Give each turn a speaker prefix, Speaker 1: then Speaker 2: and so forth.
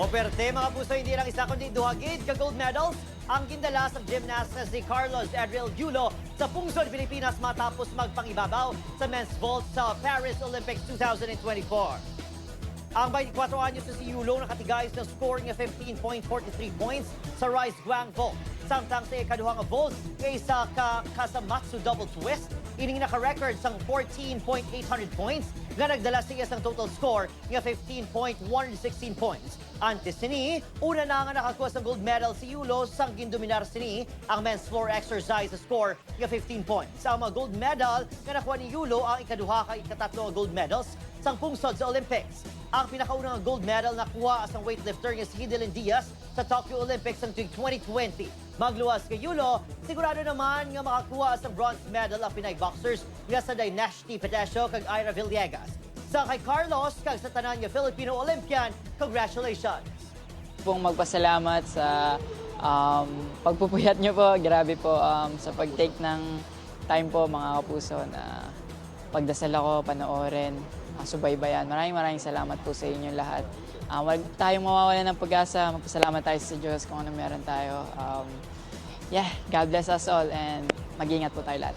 Speaker 1: Operte, mga puso, hindi lang isa kundi duhagid ka gold medals ang gindala sa gymnast na si Carlos Adriel Yulo sa Pungsod, Pilipinas matapos magpangibabaw sa men's vault sa Paris Olympics 2024. Ang 24 anyos na si Yulo nakatigayos ng scoring ng 15.43 points sa Rise Guang vault. Samtang sa ikaduhang vault kaysa Kasamatsu double twist, ining naka-record sang 14.800 points nga nagdala siya ng total score ng 15.116 points. Antes sini, una na nga nakakuha ng gold medal si Yulo sang gindominar sini ang men's floor exercise sa score ng 15 points. Ang mga gold medal nga nakuha ni Yulo ang ikaduha ka ikatatlo gold medals sang pungsod sa Olympics. Ang pinakaunang gold medal nakuha sa weightlifter nga si Hidilyn Diaz sa Tokyo Olympics ng 2020. Magluwas kay Yulo, sigurado naman nga makakuha sa bronze medal ang Pinay boxers nga sa Dynasty Petesio kag Ira Villegas. Sa kay Carlos kag sa tanan nga Filipino Olympian, congratulations!
Speaker 2: Pong magpasalamat sa pagpupuyat nyo po. Grabe po sa pag-take ng time po mga kapuso na pagdasal ako, panoorin, subaybayan. Maraming salamat po sa inyo lahat. Huwag tayong mawawalan ng pag-asa. Magpasalamat tayo sa Diyos kung ano meron tayo. God bless us all and mag-ingat po tayo lahat.